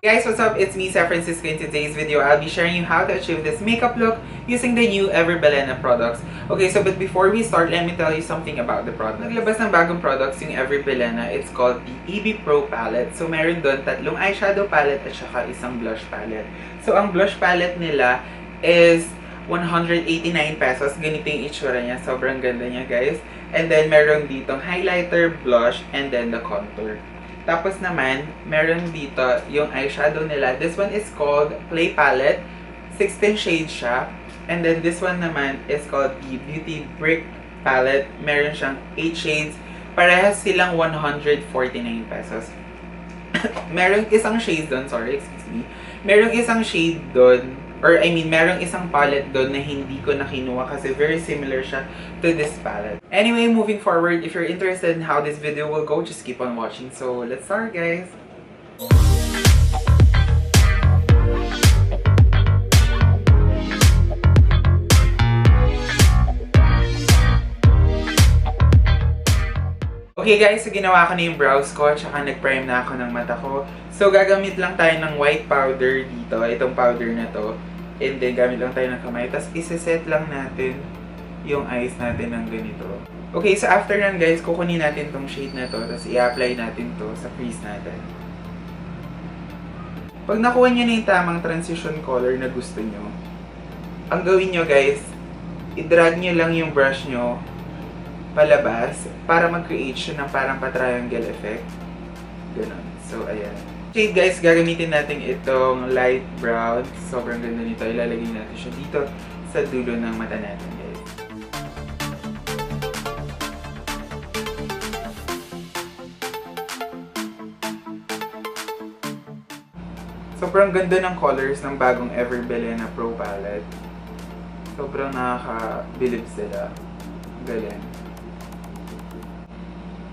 Guys, what's up? It's me, San Francisco. In today's video, I'll be sharing you how to achieve this makeup look using the new Everbilena products. Okay, so but before we start, let me tell you something about the product. Naglabas ng bagong products yung Everbilena. It's called the EB Pro palette. So meron doon tatlong eyeshadow palette at saka isang blush palette. So ang blush palette nila is 189 pesos. Ganito yung itsura niya. Sobrang ganda niya, guys. And then meron ditong highlighter, blush, and then the contour. Tapos naman, meron dito yung eyeshadow nila. This one is called Play Palette. 16 shades siya. And then this one naman is called the Beauty Brick Palette. Meron siyang 8 shades. Parehas silang 149 pesos. Merong isang shade doon, sorry, excuse me. Merong isang shade doon, merong isang palette doon na hindi ko na kinuha kasi very similar siya to this palette. Anyway, moving forward, if you're interested in how this video will go, just keep on watching. So, let's start, guys! Okay guys, so ginawa ko na yung brows ko, tsaka nag-prime na ako ng mata ko. So gagamit lang tayo ng white powder dito, itong powder na to. And then gamit lang tayo ng kamay. Tapos isa-set lang natin yung eyes natin ng ganito. Okay, so after nun guys, kukunin natin tong shade na to. Tapos i-apply natin to sa crease natin. Pag nakuha nyo na yung tamang transition color na gusto nyo, ang gawin nyo guys, i-drag nyo lang yung brush nyo palabas para mag-create siya ng parang pa-triangle effect. Ganon. So, ayan. Shade guys, gagamitin natin itong light brown. Sobrang ganda nito. Ilalagay natin siya dito sa dulo ng mata natin guys. Sobrang ganda ng colors ng bagong Everbilena Pro Palette. Sobrang nakakabilib sila. Galing.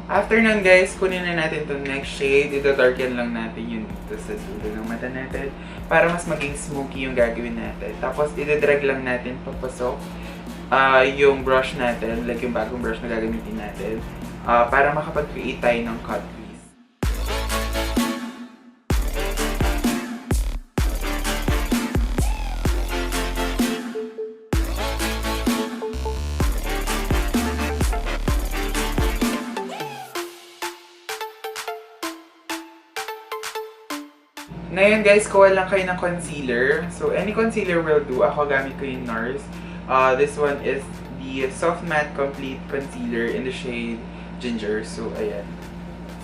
After nun guys, kunin na natin itong next shade. Ito-darken lang natin yun dito sa dulo ng mata natin para mas maging smoky yung gagawin natin. Tapos, ide-drag lang natin papasok yung brush natin, like yung bagong brush na gagamitin natin, para makapag-create tayo ng cut crease. Ngayon guys, kuha lang kayo ng concealer. So, any concealer will do. Ako gamit ko yung NARS. This one is the Soft Matte Complete Concealer in the shade Ginger. So, ayan.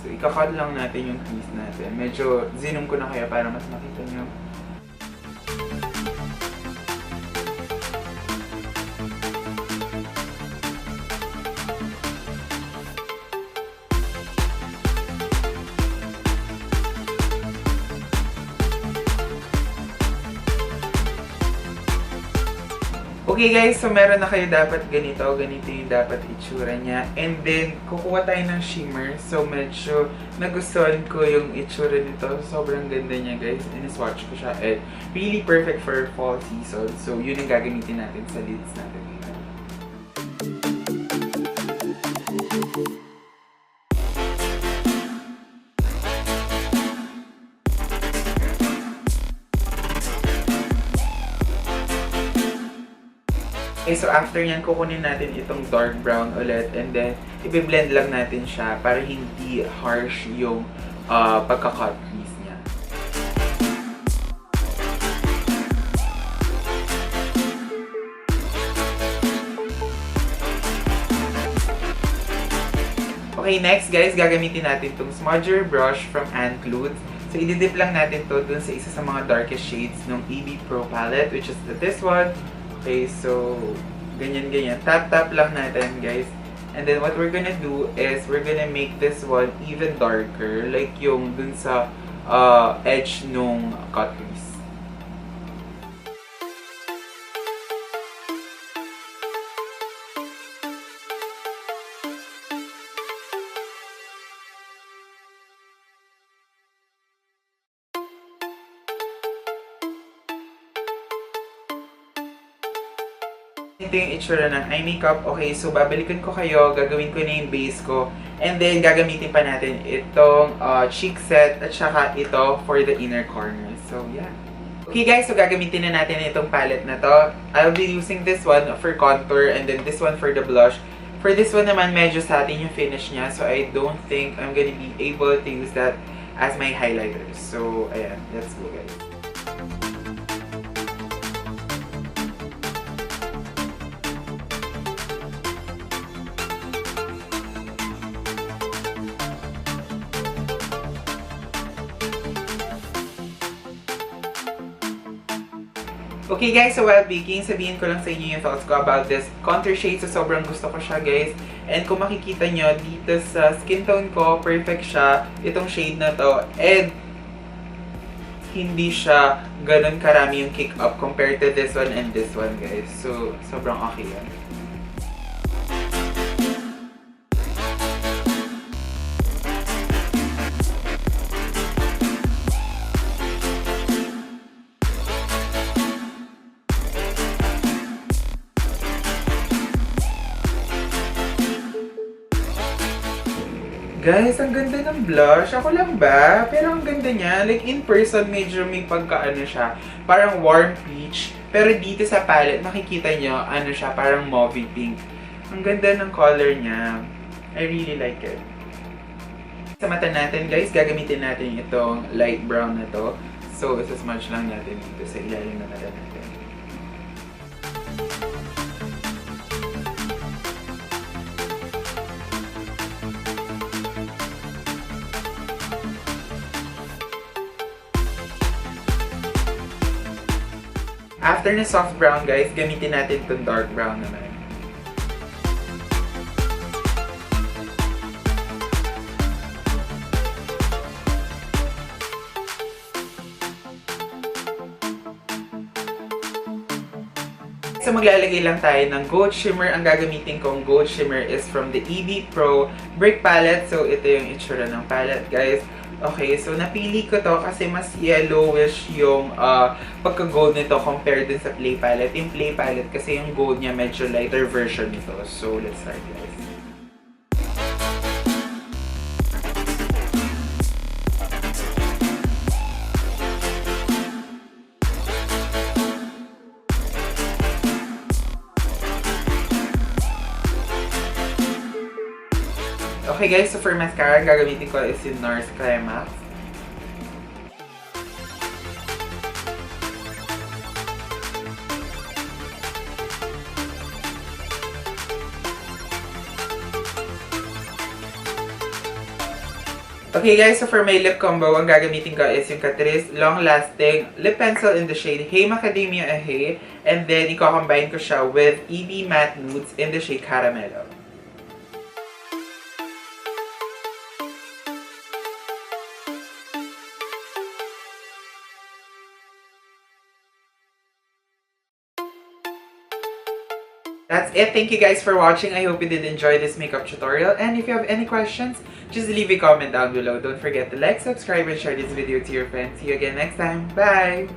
So, ikakat lang natin yung crease natin. Medyo zoom ko na kaya para mas makita nyo. Okay guys, so meron na kayo dapat ganito yung dapat itsura niya. And then, kukuha tayo ng shimmer. So, medyo nagustuhan ko yung itsura nito. Sobrang ganda niya guys. In-swatch ko siya. And really perfect for fall season. So, yun ang gagamitin natin sa lids natin. Okay, so after nyan, kukunin natin itong dark brown ulit and then i-blend lang natin siya para hindi harsh yung pagka-cut crease niya. Okay, next guys, gagamitin natin itong smudger brush from Include. So, i-dip lang natin to dun sa isa sa mga darkest shades ng EB Pro palette, which is this one. Okay, so, ganyan-ganyan. Tap-tap lang natin, guys. And then, what we're gonna do is, we're gonna make this one even darker. Like yung dun sa edge nung cut crease. Ito yung itsura ng eye makeup. Okay, so babalikan ko kayo, gagawin ko na yung base ko, And then, gagamitin pa natin itong cheek set at saka ito for the inner corner. So, yeah. Okay guys, so gagamitin na natin itong palette na to. I'll be using this one for contour and then this one for the blush. For this one naman, medyo satin yung finish niya. So, I don't think I'm gonna be able to use that as my highlighter. So, ayan. Let's go guys. Okay guys, so while baking, sabihin ko lang sa inyo yung thoughts ko about this contour shade. So sobrang gusto ko siya guys. And kung makikita nyo, dito sa skin tone ko, perfect siya. Itong shade na to. And hindi siya ganun karami yung kick up compared to this one and this one guys. So sobrang okay yan. Guys, ang ganda ng blush. Ako lang ba? Pero ang ganda niya. Like, in person, medyo may pagka-ano siya. Parang warm peach. Pero dito sa palette, makikita nyo, ano siya, parang mauve pink. Ang ganda ng color niya. I really like it. Sa mata natin, guys, gagamitin natin itong light brown na to. So, isasmudge lang natin dito sa ilalim ng mata natin. After na soft brown guys, gamitin natin itong dark brown naman. So maglalagay lang tayo ng gold shimmer. Ang gagamitin kong gold shimmer is from the EB Pro Brick Palette. So ito yung itsura ng palette guys. Okay, so napili ko to kasi mas yellowish yung pagka-gold nito compared din sa Play Palette. Yung Play Palette kasi yung gold niya medyo lighter version nito. So, let's start guys. Okay guys, so for mascara, gagamitin ko is yung NARS Climax. Okay guys, so for my lip combo, ang gagamitin ko is yung Catrice Long Lasting Lip Pencil in the shade Hey Macadamia Hey. And then, i-combine ko siya with EB Matte Nudes in the shade Caramelo. That's it. Thank you guys for watching. I hope you did enjoy this makeup tutorial. And if you have any questions, just leave a comment down below. Don't forget to like, subscribe, and share this video to your friends. See you again next time. Bye!